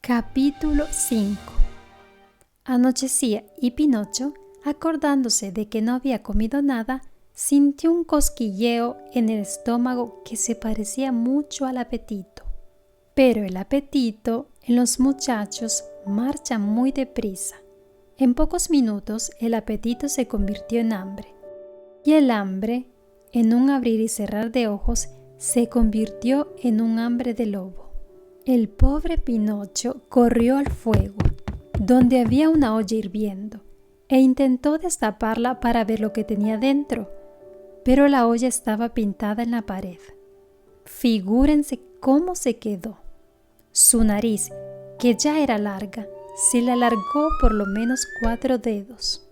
Capítulo 5. Anochecía y Pinocho, acordándose de que no había comido nada, sintió un cosquilleo en el estómago que se parecía mucho al apetito. Pero el apetito en los muchachos marcha muy deprisa. En pocos minutos el apetito se convirtió en hambre. Y el hambre, en un abrir y cerrar de ojos, se convirtió en un hambre de lobo. El pobre Pinocho corrió al fuego, donde había una olla hirviendo, e intentó destaparla para ver lo que tenía dentro, pero la olla estaba pintada en la pared. Figúrense cómo se quedó. Su nariz, que ya era larga, se le alargó por lo menos 4 dedos.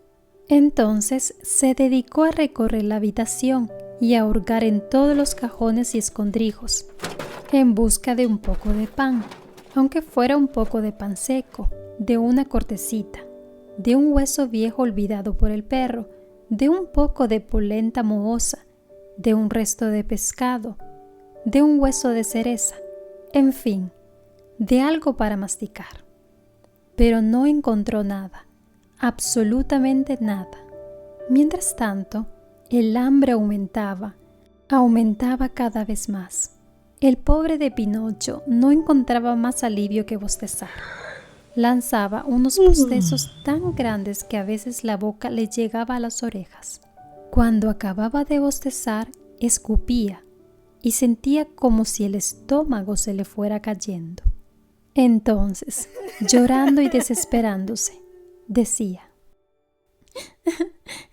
Entonces se dedicó a recorrer la habitación y a hurgar en todos los cajones y escondrijos, en busca de un poco de pan, aunque fuera un poco de pan seco, de una cortecita, de un hueso viejo olvidado por el perro, de un poco de polenta mohosa, de un resto de pescado, de un hueso de cereza, en fin, de algo para masticar. Pero no encontró nada, absolutamente nada. Mientras tanto, el hambre aumentaba cada vez más. El pobre de Pinocho no encontraba más alivio que bostezar. Lanzaba unos bostezos tan grandes que a veces la boca le llegaba a las orejas. Cuando acababa de bostezar, escupía y sentía como si el estómago se le fuera cayendo. Entonces, llorando y desesperándose, decía: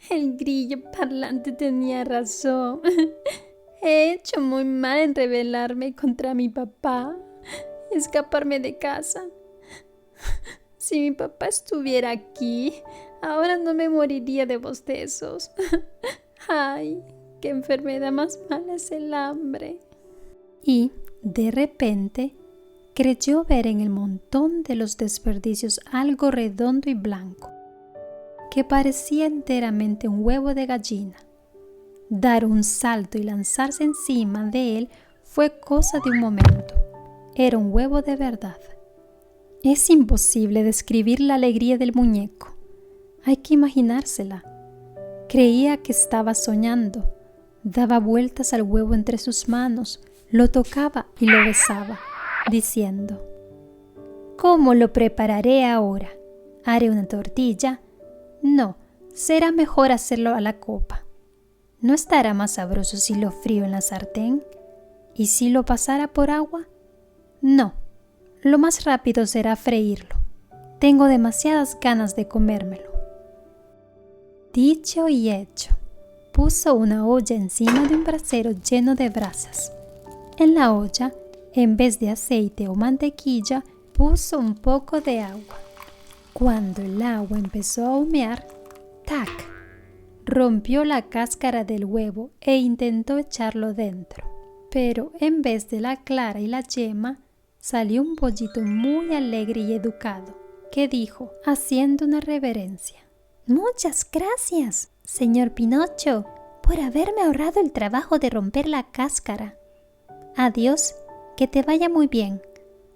El grillo parlante tenía razón. He hecho muy mal en rebelarme contra mi papá y escaparme de casa. Si mi papá estuviera aquí, ahora no me moriría de bostezos. ¡Ay, qué enfermedad más mala es el hambre! Y, de repente, creyó ver en el montón de los desperdicios algo redondo y blanco, que parecía enteramente un huevo de gallina. Dar un salto y lanzarse encima de él fue cosa de un momento. Era un huevo de verdad. Es imposible describir la alegría del muñeco. Hay que imaginársela. Creía que estaba soñando. Daba vueltas al huevo entre sus manos, lo tocaba y lo besaba, diciendo: ¿Cómo lo prepararé ahora? ¿Haré una tortilla? No, será mejor hacerlo a la copa. ¿No estará más sabroso si lo frío en la sartén? ¿Y si lo pasara por agua? No, lo más rápido será freírlo. Tengo demasiadas ganas de comérmelo. Dicho y hecho, puso una olla encima de un brasero lleno de brasas. En la olla, en vez de aceite o mantequilla, puso un poco de agua. Cuando el agua empezó a humear, ¡tac!, rompió la cáscara del huevo e intentó echarlo dentro. Pero en vez de la clara y la yema, salió un pollito muy alegre y educado, que dijo, haciendo una reverencia: Muchas gracias, señor Pinocho, por haberme ahorrado el trabajo de romper la cáscara. Adiós, que te vaya muy bien.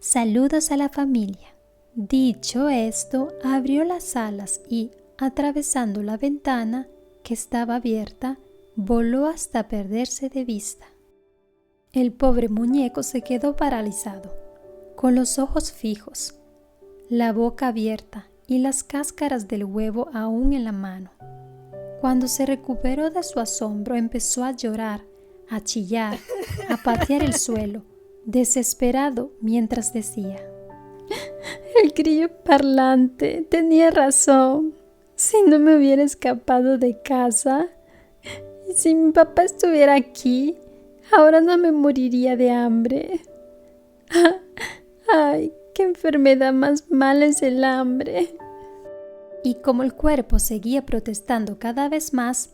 Saludos a la familia. Dicho esto, abrió las alas y, atravesando la ventana, que estaba abierta, voló hasta perderse de vista. El pobre muñeco se quedó paralizado, con los ojos fijos, la boca abierta y las cáscaras del huevo aún en la mano. Cuando se recuperó de su asombro, empezó a llorar, a chillar, a patear el suelo, desesperado, mientras decía: El grillo parlante tenía razón. Si no me hubiera escapado de casa, y si mi papá estuviera aquí, ahora no me moriría de hambre. ¡Ay, qué enfermedad más mala es el hambre! Y como el cuerpo seguía protestando cada vez más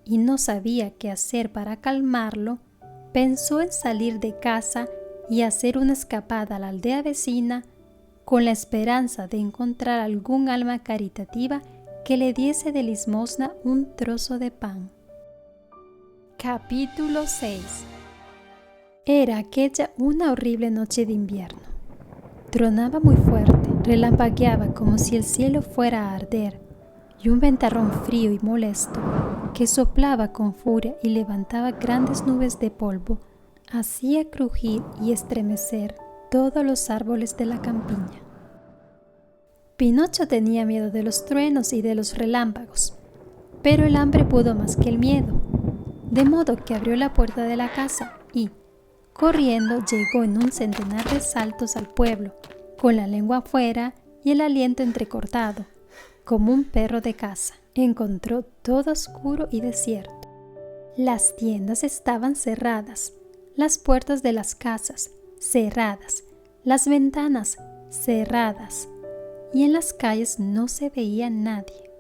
y no sabía qué hacer para calmarlo, pensó en salir de casa y hacer una escapada a la aldea vecina con la esperanza de encontrar algún alma caritativa que le diese de limosna un trozo de pan. Capítulo 6. Era aquella una horrible noche de invierno. Tronaba muy fuerte Relampagueaba como si el cielo fuera a arder, y un ventarrón frío y molesto, que soplaba con furia y levantaba grandes nubes de polvo, hacía crujir y estremecer todos los árboles de la campiña. Pinocho tenía miedo de los truenos y de los relámpagos, pero el hambre pudo más que el miedo, de modo que abrió la puerta de la casa y, corriendo, llegó en un centenar de saltos al pueblo, con la lengua afuera y el aliento entrecortado, como un perro de caza. Encontró todo oscuro y desierto. Las tiendas estaban cerradas, las puertas de las casas cerradas, las ventanas cerradas, y en las calles no se veía nadie.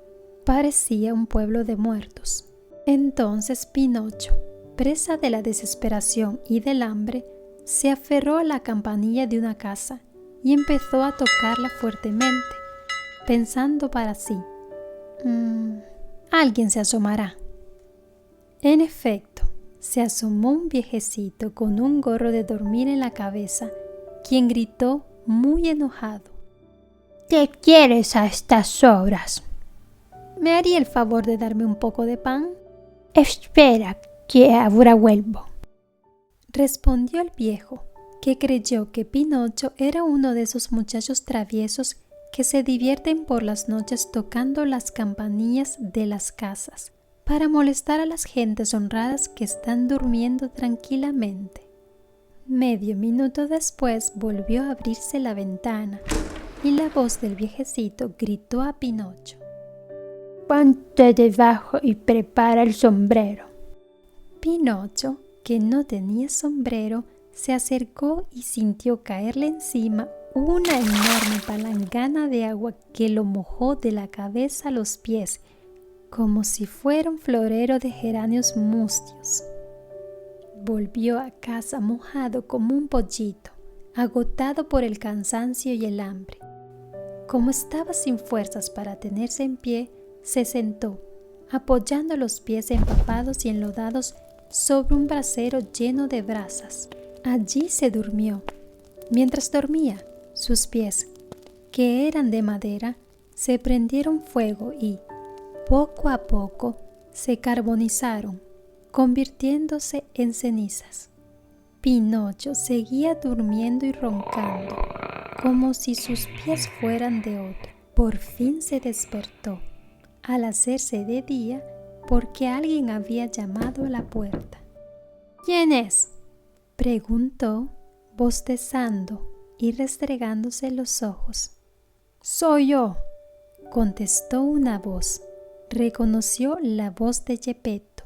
Parecía un pueblo de muertos. Entonces Pinocho, presa de la desesperación y del hambre, se aferró a la campanilla de una casa y empezó a tocarla fuertemente, pensando para sí: alguien se asomará. En efecto, se asomó un viejecito con un gorro de dormir en la cabeza, quien gritó muy enojado: ¿Qué quieres a estas horas? ¿Me haría el favor de darme un poco de pan? Espera, que ahora vuelvo, respondió el viejo, que creyó que Pinocho era uno de esos muchachos traviesos que se divierten por las noches tocando las campanillas de las casas para molestar a las gentes honradas que están durmiendo tranquilamente. Medio minuto después volvió a abrirse la ventana y la voz del viejecito gritó a Pinocho: ponte debajo y prepara el sombrero. Pinocho, que no tenía sombrero, se acercó y sintió caerle encima una enorme palangana de agua que lo mojó de la cabeza a los pies, como si fuera un florero de geranios mustios. Volvió a casa mojado como un pollito, agotado por el cansancio y el hambre. Como estaba sin fuerzas para tenerse en pie, se sentó, apoyando los pies empapados y enlodados sobre un brasero lleno de brasas. Allí se durmió. Mientras dormía, sus pies, que eran de madera, se prendieron fuego y, poco a poco, se carbonizaron, convirtiéndose en cenizas. Pinocho seguía durmiendo y roncando, como si sus pies fueran de otro. Por fin se despertó, al hacerse de día, porque alguien había llamado a la puerta. ¿Quién es?, preguntó, bostezando y restregándose los ojos. Soy yo, contestó una voz. Reconoció la voz de Gepetto.